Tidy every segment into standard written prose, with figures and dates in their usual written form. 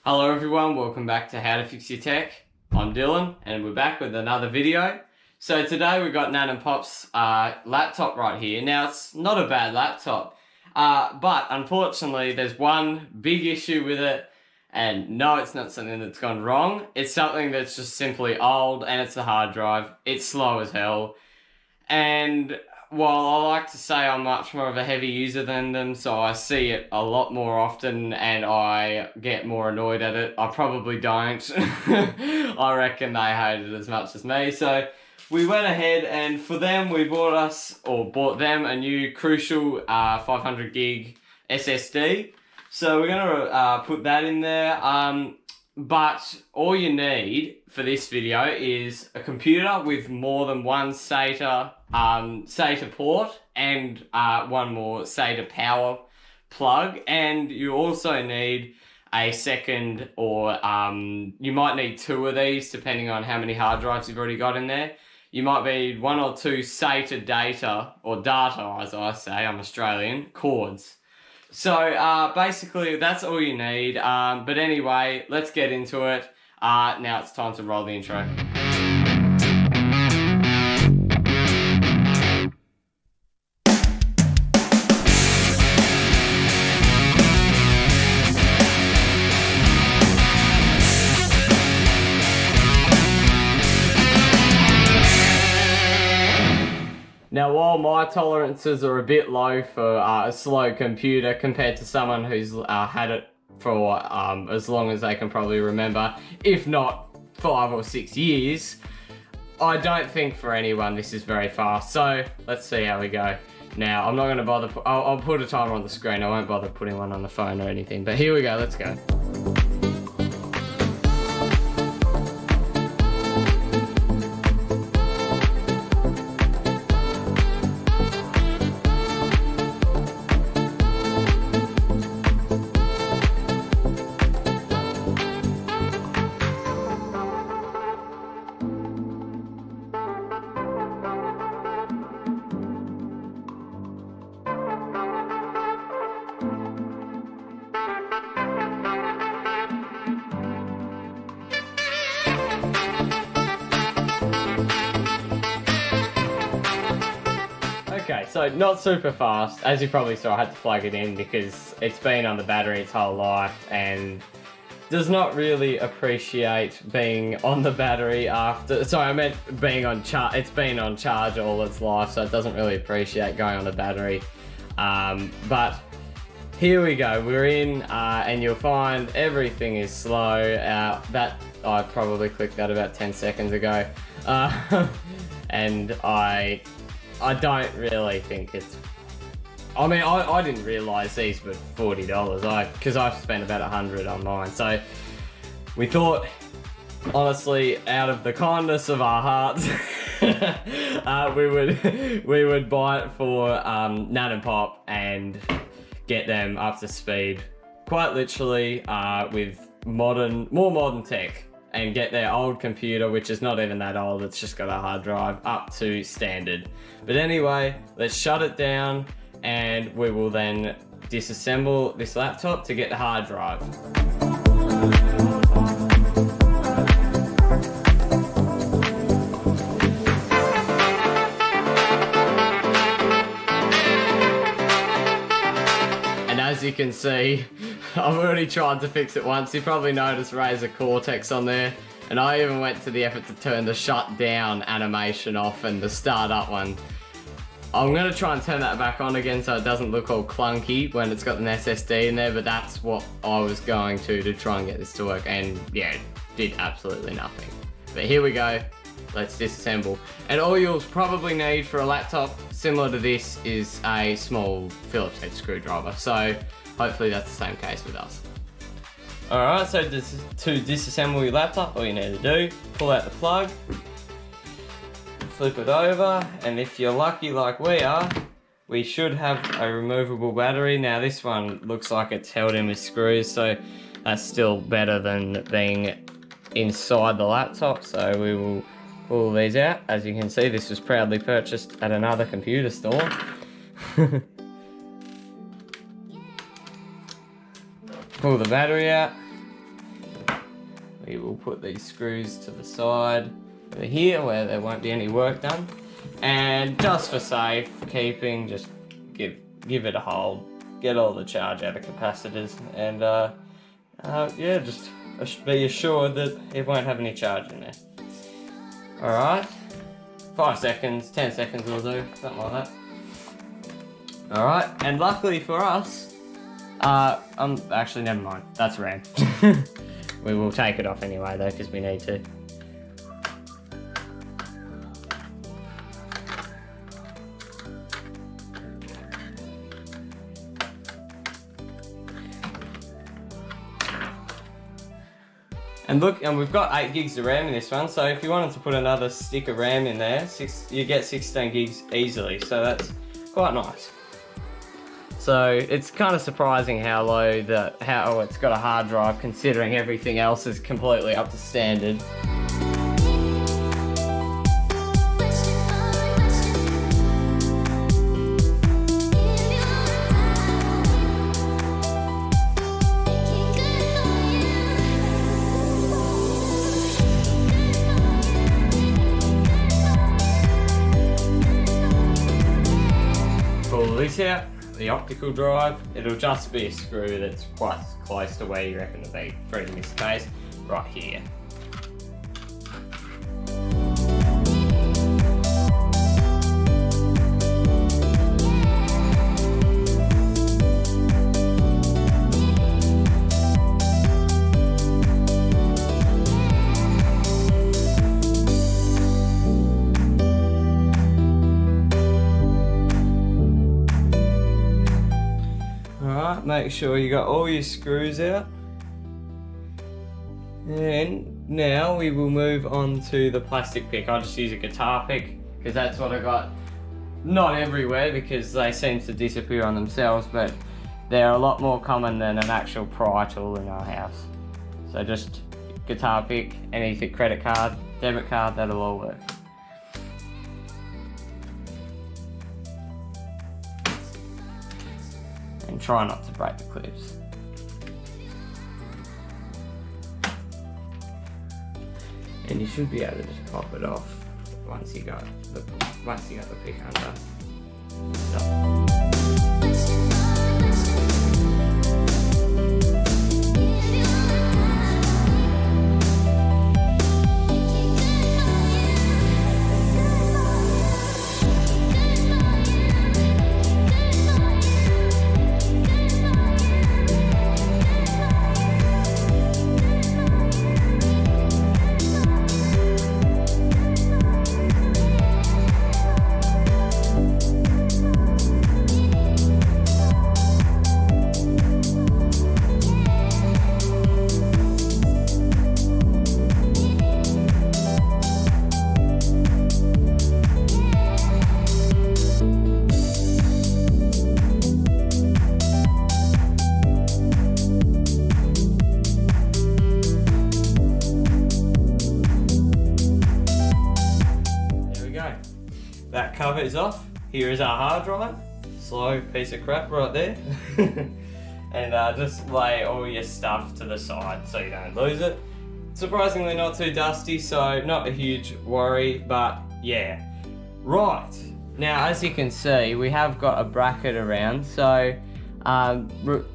Hello everyone, welcome back to How to Fix Your Tech. I'm Dylan and we're back with another video. So today we've got Nan and Pop's laptop right here. Now it's not a bad laptop, but unfortunately there's one big issue with it, and no, it's not something that's gone wrong. It's something that's just simply old, and it's the hard drive. It's slow as hell. And while I like to say I'm much more of a heavy user than them, so I see it a lot more often and I get more annoyed at it, I probably don't. I reckon they hate it as much as me. So we went ahead and for them we bought them a new Crucial 500 gig SSD. So we're gonna put that in there. But all you need for this video is a computer with more than one SATA port and one more SATA power plug, and you also need a second, or you might need two of these depending on how many hard drives you've already got in there. You might need one or two SATA data, or data as I say, I'm Australian, cords. So basically that's all you need, but anyway, let's get into it. Now it's time to roll the intro. Now, while my tolerances are a bit low for a slow computer compared to someone who's had it for as long as they can probably remember, if not 5 or 6 years, I don't think for anyone this is very fast. So let's see how we go. Now, I'm not going to bother, I'll put a timer on the screen. I won't bother putting one on the phone or anything, but here we go, let's go. Okay, so not super fast. As you probably saw, I had to plug it in because it's been on the battery its whole life and does not really appreciate being on the battery after... Sorry, I meant being on charge. It's been on charge all its life, so it doesn't really appreciate going on the battery. But here we go, we're in, and you'll find everything is slow. That I probably clicked that about 10 seconds ago. And I don't really think it's... I mean, I didn't realise these were $40, because I've spent about $100 on mine. So we thought, honestly, out of the kindness of our hearts, we would buy it for Nan and Pop and get them up to speed, quite literally, with more modern tech, and get their old computer, which is not even that old, it's just got a hard drive, up to standard. But anyway, let's shut it down and we will then disassemble this laptop to get the hard drive. And as you can see, I've already tried to fix it once. You probably noticed Razer Cortex on there, and I even went to the effort to turn the shut down animation off and the start up one. I'm going to try and turn that back on again so it doesn't look all clunky when it's got an SSD in there, but that's what I was going to try and get this to work, and yeah, it did absolutely nothing. But here we go, let's disassemble. And all you'll probably need for a laptop similar to this is a small Phillips head screwdriver, so hopefully that's the same case with us. Alright, so to disassemble your laptop, all you need to do, pull out the plug, flip it over, and if you're lucky like we are, we should have a removable battery. Now this one looks like it's held in with screws, so that's still better than being inside the laptop, so we will pull these out. As you can see, this was proudly purchased at another computer store. Pull the battery out, we will put these screws to the side over here where there won't be any work done. And just for safe keeping, just give it a hold, get all the charge out of capacitors, and yeah, just be assured that it won't have any charge in there. Alright, 5 seconds, 10 seconds will do, something like that. Alright, and luckily for us, actually never mind, that's RAM. We will take it off anyway though, because we need to. And look, and we've got 8 gigs of RAM in this one, so if you wanted to put another stick of RAM in there, you get 16 gigs easily, so that's quite nice. So it's kind of surprising how low it's got a hard drive, considering everything else is completely up to standard. Pull this out. The optical drive, it'll just be a screw that's quite close to where you reckon to be, for in this case, right here. Make sure you got all your screws out. And now we will move on to the plastic pick. I'll just use a guitar pick because that's what I got. Not everywhere because they seem to disappear on themselves, but they're a lot more common than an actual pry tool in our house. So just guitar pick, anything, credit card, debit card, that'll all work. And try not to break the clips. And you should be able to just pop it off once you got the pick under. So. That cover is off. Here is our hard drive. Slow piece of crap right there. And just lay all your stuff to the side so you don't lose it. Surprisingly not too dusty, so not a huge worry, but yeah. Right, now as you can see, we have got a bracket around, so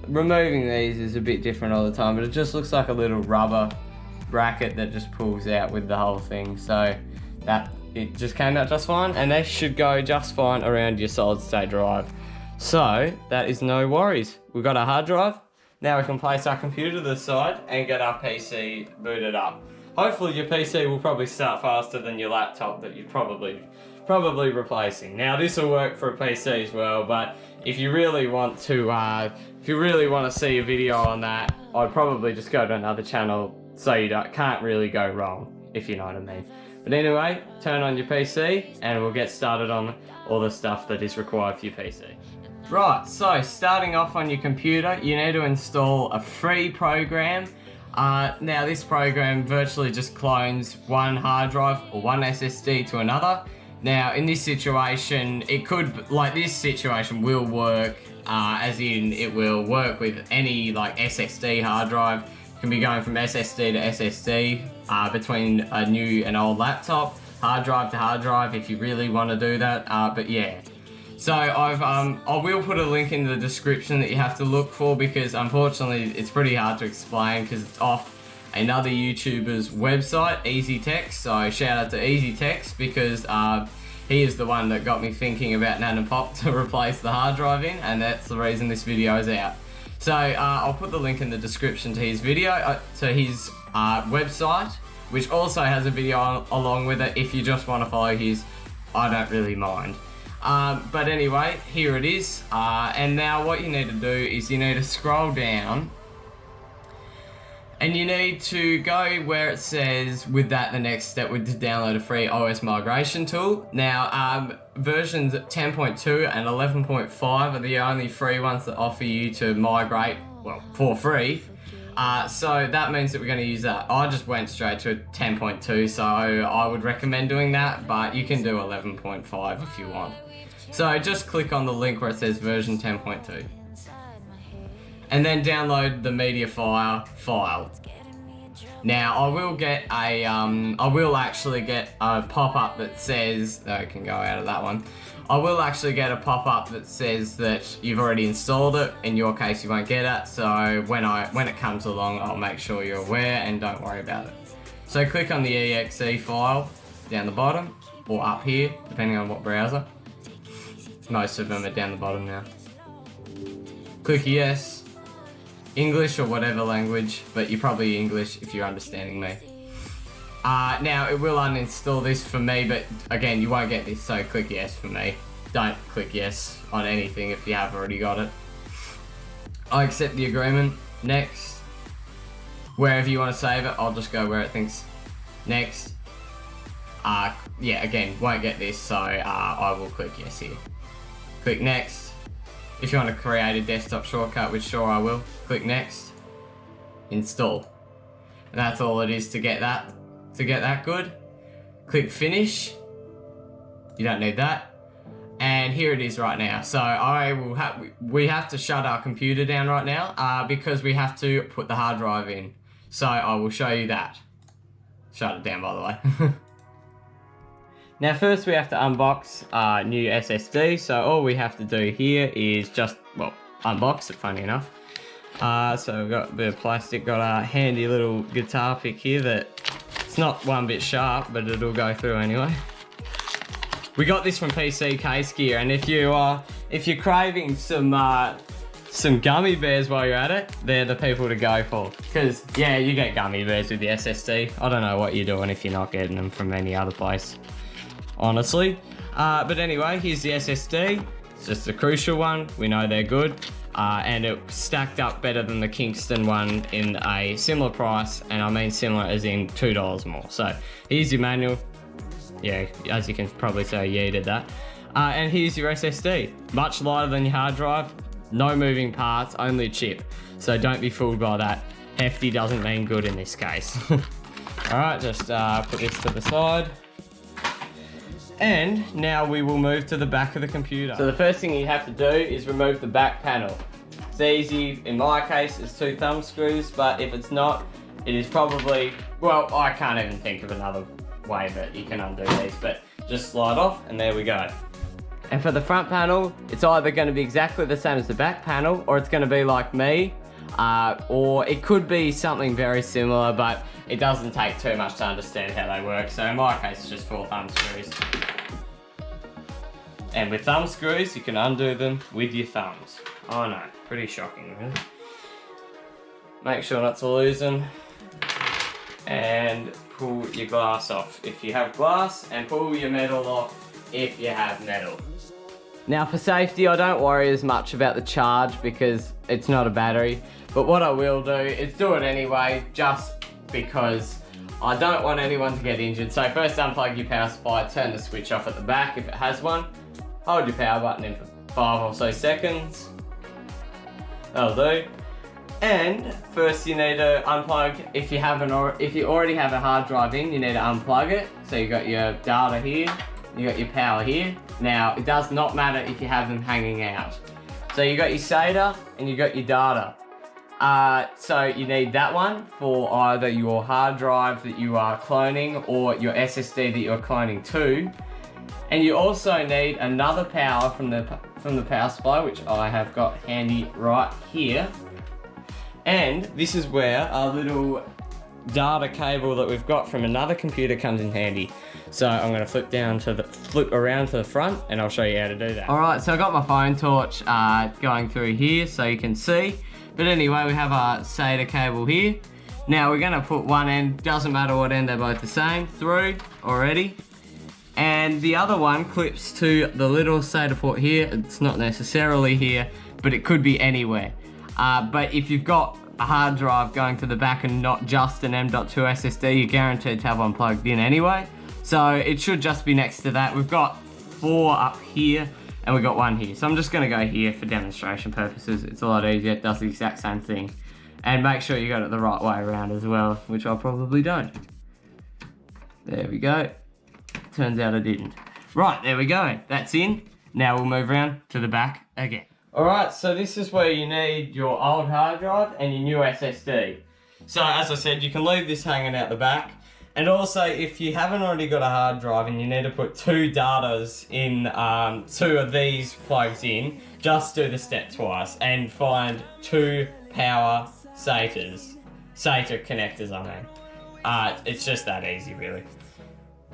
removing these is a bit different all the time, but it just looks like a little rubber bracket that just pulls out with the whole thing, so that it just came out just fine, and they should go just fine around your solid state drive. So that is no worries. We've got our hard drive. Now we can place our computer to the side and get our PC booted up. Hopefully your PC will probably start faster than your laptop that you're probably replacing. Now this will work for a PC as well, but if you really want to see a video on that, I'd probably just go to another channel so you can't really go wrong, if you know what I mean. But anyway, turn on your PC and we'll get started on all the stuff that is required for your PC. Right, so starting off on your computer, you need to install a free program. Now this program virtually just clones one hard drive or one SSD to another. Now in this situation, this situation will work, as in it will work with any like SSD hard drive. can be going from SSD to SSD between a new and old laptop, hard drive to hard drive if you really want to do that. But yeah. So I will put a link in the description that you have to look for, because unfortunately it's pretty hard to explain because it's off another YouTuber's website, Easy Text. So shout out to Easy Text, because he is the one that got me thinking about Nan and Pop to replace the hard drive in, and that's the reason this video is out. So I'll put the link in the description to his video, to his website, which also has a video along with it if you just want to follow his. I don't really mind. But anyway, here it is. And now what you need to do is you need to scroll down, and you need to go where it says, with that, the next step would to download a free OS migration tool. Now, versions 10.2 and 11.5 are the only free ones that offer you to migrate, well, for free. So that means that we're going to use that. I just went straight to 10.2, so I would recommend doing that, but you can do 11.5 if you want. So just click on the link where it says version 10.2. And then download the media file. Now I will get a, I will actually get a pop-up that says, I can go out of that one. I will actually get a pop-up that says that you've already installed it. In your case, you won't get it. So when it comes along, I'll make sure you're aware and don't worry about it. So click on the exe file down the bottom, or up here, depending on what browser. Most of them are down the bottom now. Click yes. English or whatever language, but you're probably English if you're understanding me. Now it will uninstall this for me, but again, you won't get this, so click yes for me. Don't click yes on anything if you have already got it. I accept the agreement. Next. Wherever you want to save it, I'll just go where it thinks. Next. Yeah, again, won't get this, so I will click yes here. Click next. If you want to create a desktop shortcut, which sure I will, click next. Install. And that's all it is to get that good. Click finish. You don't need that. And here it is right now. So we have to shut our computer down right now because we have to put the hard drive in. So I will show you that. Shut it down, by the way. Now first we have to unbox our new SSD, so all we have to do here is just, well, unbox it, funny enough. So we've got a bit of plastic, got a handy little guitar pick here that it's not one bit sharp, but it'll go through anyway. We got this from PC Case Gear, and if you're craving some gummy bears while you're at it, they're the people to go for. Because yeah, you get gummy bears with the SSD. I don't know what you're doing if you're not getting them from any other place, honestly. But anyway, here's the SSD. It's just a crucial one. We know they're good. And it stacked up better than the Kingston one in a similar price. And I mean similar as in $2 more. So here's your manual. Yeah, as you can probably say, yeah, you did that. And here's your SSD. Much lighter than your hard drive. No moving parts, only a chip. So don't be fooled by that. Hefty doesn't mean good in this case. Alright, just put this to the side. And now we will move to the back of the computer. So the first thing you have to do is remove the back panel. It's easy, in my case it's 2 thumb screws, but if it's not, it is probably, well, I can't even think of another way that you can undo these, but just slide off and there we go. And for the front panel, it's either going to be exactly the same as the back panel, or it's going to be like me, or it could be something very similar, but it doesn't take too much to understand how they work. So in my case, it's just 4 thumb screws. And with thumb screws, you can undo them with your thumbs. Oh no, pretty shocking, really. Make sure not to lose them. And pull your glass off if you have glass, and pull your metal off if you have metal. Now for safety, I don't worry as much about the charge because it's not a battery, but what I will do is do it anyway, just because I don't want anyone to get injured. So first unplug your power supply, turn the switch off at the back if it has one, hold your power button in for 5 or so seconds, that'll do. And first you need to unplug, if you already have a hard drive in, you need to unplug it. So you got your data here, you got your power here. Now it does not matter if you have them hanging out. So you got your SATA and you got your data. So you need that one for either your hard drive that you are cloning or your SSD that you're cloning to. And you also need another power from the power supply, which I have got handy right here. And this is where our little data cable that we've got from another computer comes in handy. So I'm going to flip around to the front, and I'll show you how to do that. All right, so I got my phone torch going through here so you can see. But anyway, we have our SATA cable here. Now we're going to put one end, doesn't matter what end, they're both the same, through already. And the other one clips to the little SATA port here. It's not necessarily here, but it could be anywhere. But if you've got a hard drive going to the back and not just an M.2 SSD, you're guaranteed to have one plugged in anyway. So it should just be next to that. We've got 4 up here and we've got 1 here. So I'm just gonna go here for demonstration purposes. It's a lot easier, it does the exact same thing. And make sure you got it the right way around as well, which I probably don't. There we go. Turns out I didn't. Right, there we go. That's in. Now we'll move around to the back again. Alright, so this is where you need your old hard drive and your new SSD. So as I said, you can leave this hanging out the back. And also, if you haven't already got a hard drive and you need to put 2 datas in, 2 of these plugs in, just do the step twice and find 2 power SATA connectors, I mean. It's just that easy, really.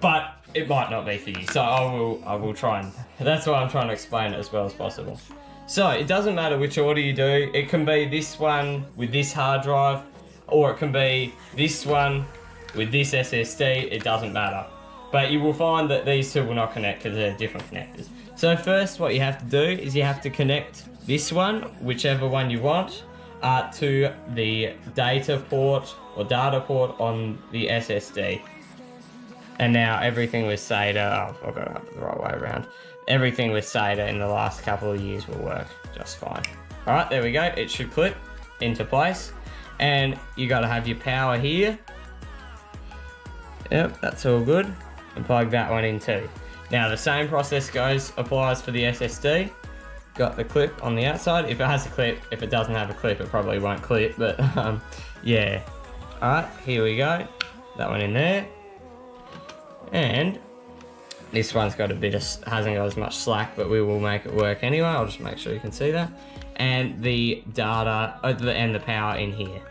But it might not be for you, so I will try and, that's why I'm trying to explain it as well as possible. So it doesn't matter which order you do. It can be this one with this hard drive, or it can be this one with this SSD. It doesn't matter. But you will find that these 2 will not connect because they're different connectors. So first what you have to do is you have to connect this one, whichever one you want, to the data port or data port on the SSD. And now everything with SATA, I've got to have it the right way around. Everything with SATA in the last couple of years will work just fine. All right, there we go. It should clip into place. And you got to have your power here. Yep, that's all good. And plug that one in too. Now the same process applies for the SSD. Got the clip on the outside. If it has a clip, if it doesn't have a clip, it probably won't clip, but yeah. All right, here we go. That one in there. And this one's got hasn't got as much slack, but we will make it work anyway. I'll just make sure you can see that. And the data, and the power in here.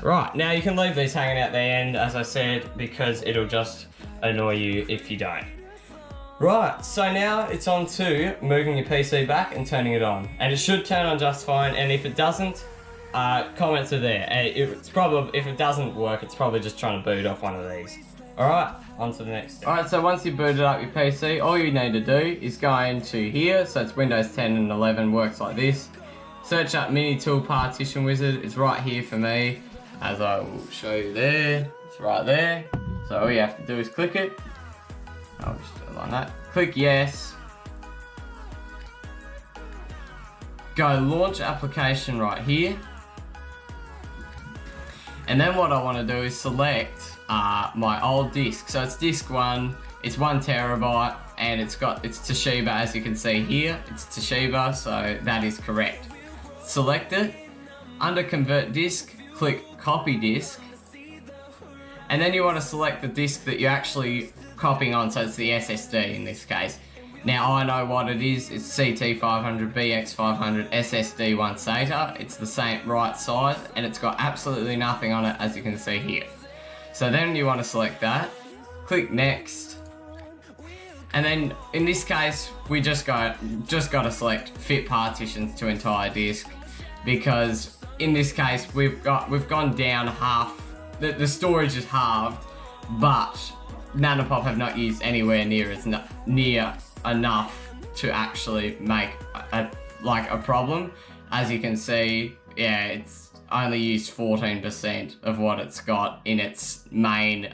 Right, now you can leave these hanging out the end, as I said, because it'll just annoy you if you don't. Right, so now it's on to moving your PC back and turning it on. And it should turn on just fine, and if it doesn't, comments are there. If it doesn't work, it's probably just trying to boot off one of these. Alright, on to the next step. Alright, so once you've booted up your PC, all you need to do is go into here, so it's Windows 10 and 11, works like this. Search up Mini Tool Partition Wizard, it's right here for me, as I will show you there. It's right there. So all you have to do is click it. I'll just do it like that. Click yes. Go launch application right here. And then what I want to do is select my old disk. So it's disk 1, it's 1 terabyte, and it's Toshiba, as you can see here. It's Toshiba, so that is correct. Select it. Under convert disk, click copy disk. And then you want to select the disk that you're actually copying on, so it's the SSD in this case. Now I know what it is, it's CT500, BX500, SSD 1 SATA. It's the same right size and it's got absolutely nothing on it, as you can see here. So then you want to select that, click next. And then in this case, we just got to select fit partitions to entire disk, because in this case we've gone down half. The storage is halved, but Nanopop have not used anywhere near enough to actually make a problem. As you can see, yeah, it's only used 14% of what it's got in its main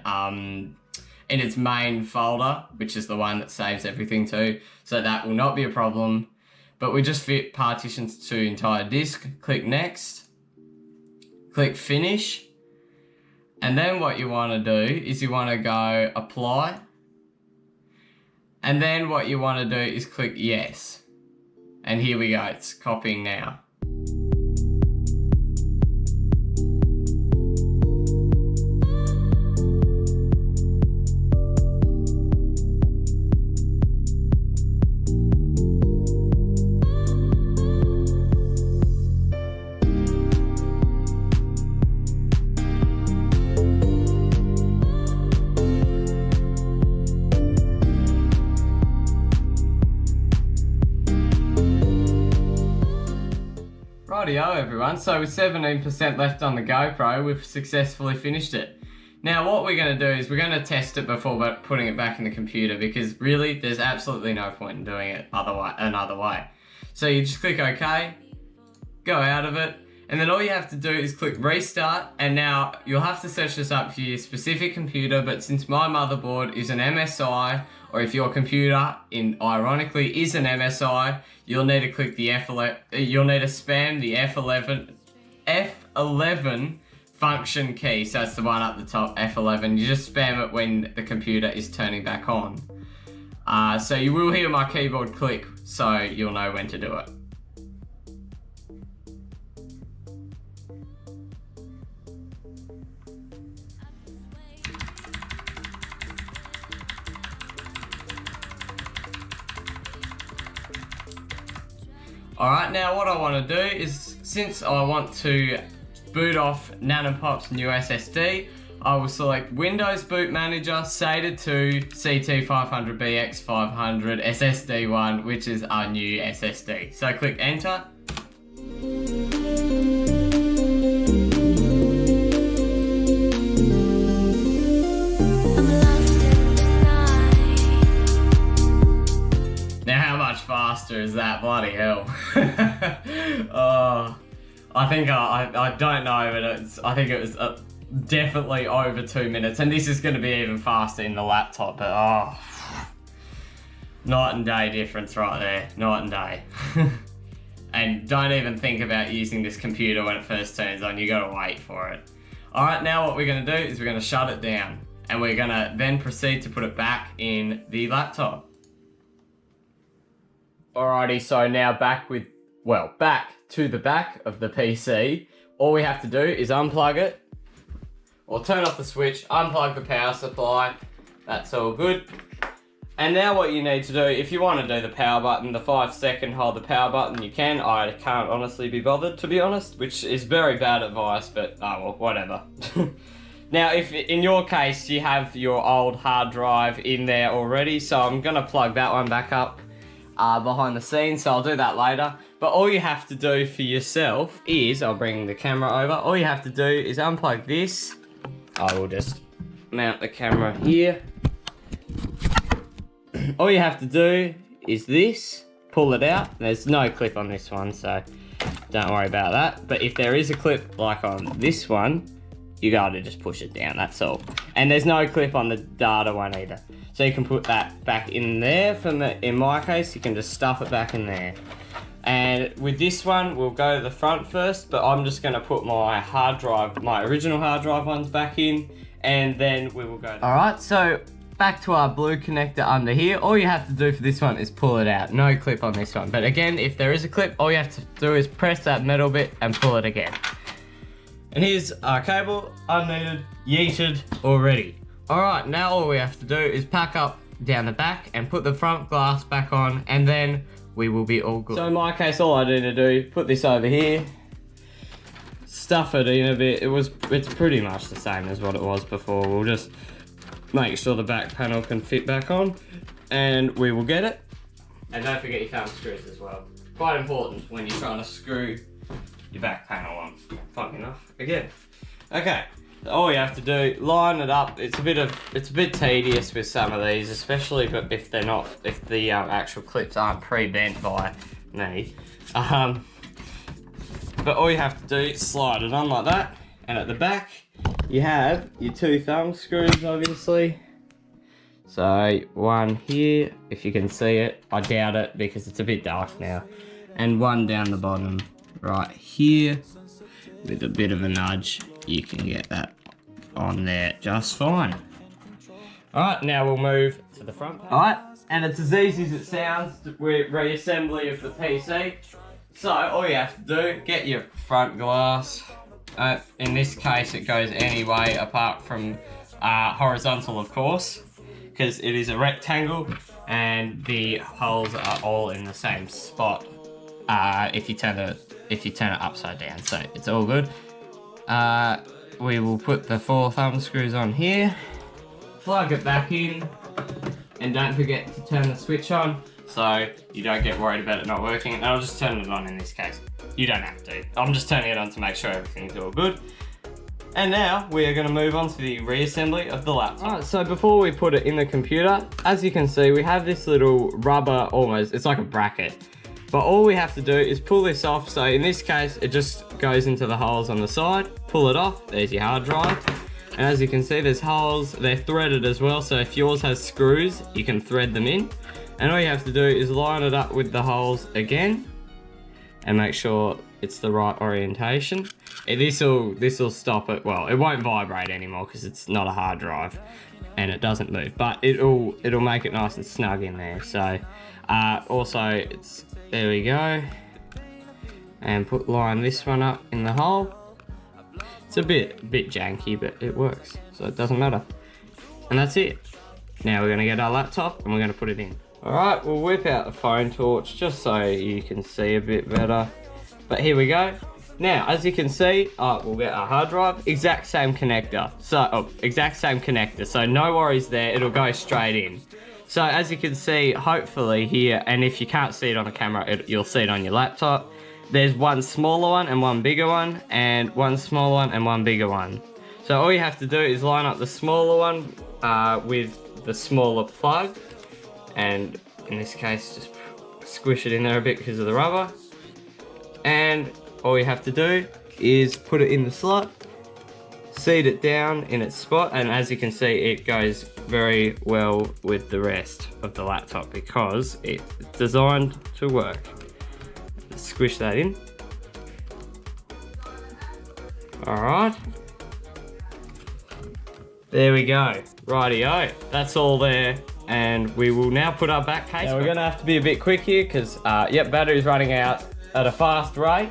folder, which is the one that saves everything to. So that will not be a problem. But we just fit partitions to entire disk. Click next. Click finish. And then what you want to do is you want to go apply. And then what you want to do is click yes. And here we go, it's copying now. Rightio everyone, so with 17% left on the GoPro, we've successfully finished it. Now what we're going to do is we're going to test it before putting it back in the computer, because really there's absolutely no point in doing it another way. So you just click OK, go out of it, and then all you have to do is click restart, and now you'll have to search this up for your specific computer, but since my motherboard is an MSI, or if your computer ironically is an MSI, you'll need to click the F11, you'll need to spam the F11 function key, so that's the one up the top, F11. You just spam it when the computer is turning back on. So you will hear my keyboard click, so you'll know when to do it. Alright, now what I want to do is, since I want to boot off Nan & Pop's new SSD, I will select Windows Boot Manager, SATA 2, CT500BX500 SSD 1, which is our new SSD. So click enter. Faster is that, bloody hell. I think I don't know, but I think it was definitely over 2 minutes, and this is going to be even faster in the laptop, but night and day difference right there, night and day. And don't even think about using this computer when it first turns on, you gotta wait for it. Alright, now what we're going to do is we're going to shut it down, and we're going to then proceed to put it back in the laptop. Alrighty, so now back to the back of the PC. All we have to do is unplug it, or turn off the switch, unplug the power supply. That's all good. And now what you need to do, if you want to do the power button, the 5-second hold the power button, you can. I can't honestly be bothered, to be honest, which is very bad advice, but oh well, whatever. Now, if in your case you have your old hard drive in there already, so I'm gonna plug that one back up behind the scenes, so I'll do that later. But all you have to do for yourself is, I'll bring the camera over, all you have to do is unplug this. I will just mount the camera here. All you have to do is this, pull it out. There's no clip on this one, so don't worry about that. But if there is a clip like on this one, you gotta just push it down, that's all. And there's no clip on the data one either. So you can put that back in there. In my case, you can just stuff it back in there. And with this one, we'll go to the front first, but I'm just gonna put my hard drive, my original hard drive ones back in, and then we will go. Alright, so back to our blue connector under here. All you have to do for this one is pull it out. No clip on this one. But again, if there is a clip, all you have to do is press that metal bit and pull it again. And here's our cable, unneeded, yeeted already. Alright, now all we have to do is pack up down the back and put the front glass back on, and then we will be all good. So in my case, all I need to do, put this over here, stuff it in a bit. It's pretty much the same as what it was before. We'll just make sure the back panel can fit back on, and we will get it. And don't forget your thumb screws as well. Quite important when you're trying to screw your back panel on. Fucking enough. Again. Okay. All you have to do, line it up. It's a bit tedious with some of these, especially if they're not, if the actual clips aren't pre-bent by me. But all you have to do is slide it on like that, and at the back you have your 2 thumb screws, obviously. So one here, if you can see it. I doubt it because it's a bit dark now. And one down the bottom right here. With a bit of a nudge, you can get that on there just fine. Alright, now we'll move to the front. Alright, and it's as easy as it sounds with reassembly of the PC. So all you have to do, get your front glass. In this case, it goes any way apart from horizontal, of course, because it is a rectangle and the holes are all in the same spot. If you turn it upside down, so it's all good. We will put the 4 thumb screws on here, plug it back in, and don't forget to turn the switch on so you don't get worried about it not working. And I'll just turn it on in this case. you don't have to. I'm just turning it on to make sure everything's all good. And now we are going to move on to the reassembly of the laptop. Alright, so before we put it in the computer, as you can see, we have this little rubber, almost, it's like a bracket. But all we have to do is pull this off. So in this case, it just goes into the holes on the side. Pull it off, there's your hard drive. And as you can see, there's holes, they're threaded as well. So if yours has screws, you can thread them in. And all you have to do is line it up with the holes again and make sure it's the right orientation. This will stop it. Well, it won't vibrate anymore because it's not a hard drive and it doesn't move, but it'll make it nice and snug in there. So also there we go, and line this one up in the hole. It's a bit janky, but it works, so it doesn't matter. And that's it. Now we're gonna get our laptop and we're gonna put it in. All right, we'll whip out the phone torch just so you can see a bit better. But here we go. Now, as you can see, we'll get our hard drive, exact same connector. So no worries there, it'll go straight in. So as you can see, hopefully here, and if you can't see it on the camera, you'll see it on your laptop. There's one smaller one and one bigger one, and one smaller one and one bigger one. So all you have to do is line up the smaller one with the smaller plug, and in this case, just squish it in there a bit because of the rubber. And all you have to do is put it in the slot, seat it down in its spot, and as you can see, it goes very well with the rest of the laptop because it's designed to work. Squish that in. Alright. There we go. Rightio. That's all there. And we will now put our back case. Now we're going to have to be a bit quick here because, battery's running out at a fast rate.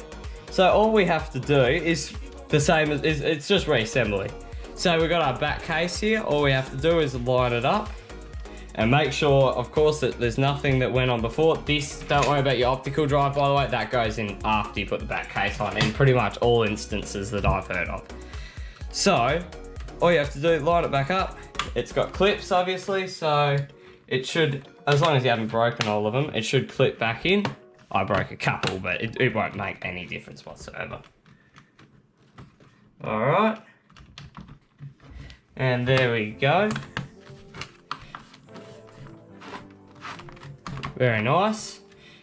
So all we have to do is the same as, it's just reassembly. So we've got our back case here. All we have to do is line it up and make sure, of course, that there's nothing that went on before. Don't worry about your optical drive, by the way. That goes in after you put the back case on in pretty much all instances that I've heard of. So all you have to do, line it back up. It's got clips, obviously, so it should, as long as you haven't broken all of them, it should clip back in. I broke a couple, but it won't make any difference whatsoever. All right. And there we go. Very nice.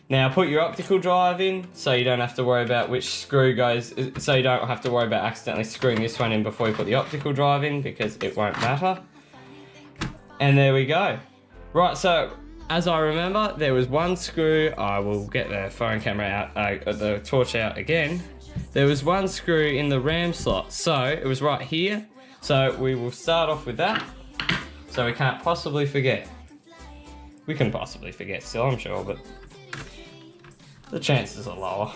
Now put your optical drive in so you don't have to worry about which screw goes, so you don't have to worry about accidentally screwing this one in before you put the optical drive in because it won't matter. And there we go. Right, so as I remember, there was one screw. I will get the phone camera out, the torch out again. There was one screw in the RAM slot, so it was right here. So we will start off with that, so we can't possibly forget. We can possibly forget still, I'm sure, but the chances are lower.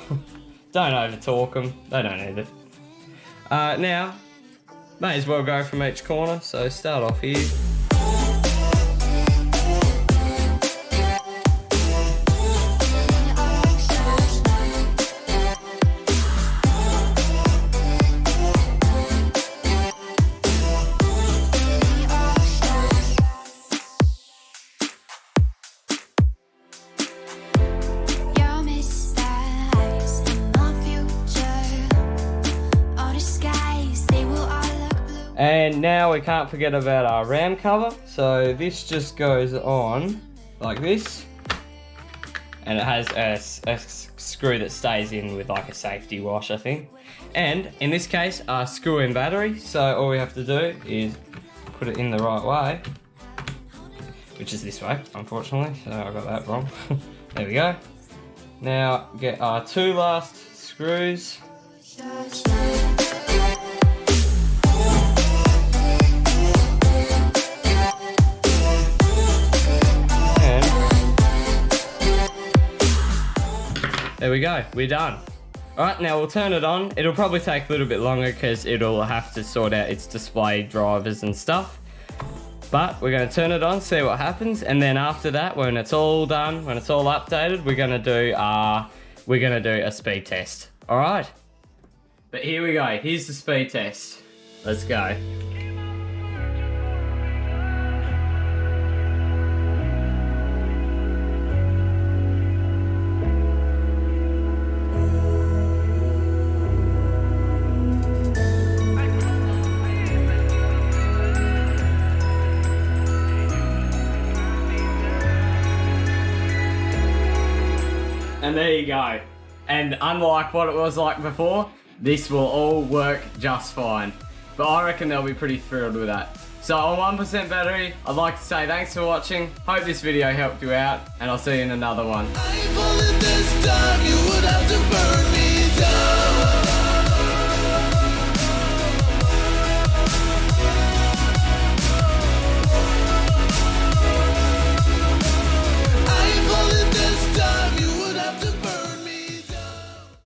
Don't over-talk them, they don't need it. Now, may as well go from each corner, so start off here. And now we can't forget about our RAM cover. So this just goes on like this. And it has a screw that stays in with like a safety wash, I think. And in this case, our screw-in battery. So all we have to do is put it in the right way, which is this way, unfortunately. So I got that wrong. There we go. Now get our two last screws. There we go, we're done. Alright, now we'll turn it on. It'll probably take a little bit longer because it'll have to sort out its display drivers and stuff. But we're going to turn it on, see what happens, and then after that, when it's all done, when it's all updated, we're going to do a speed test. Alright? But here we go, here's the speed test. Let's go. And there you go. And unlike what it was like before, this will all work just fine. But I reckon they'll be pretty thrilled with that. So on 1% battery, I'd like to say thanks for watching. Hope this video helped you out, and I'll see you in another one.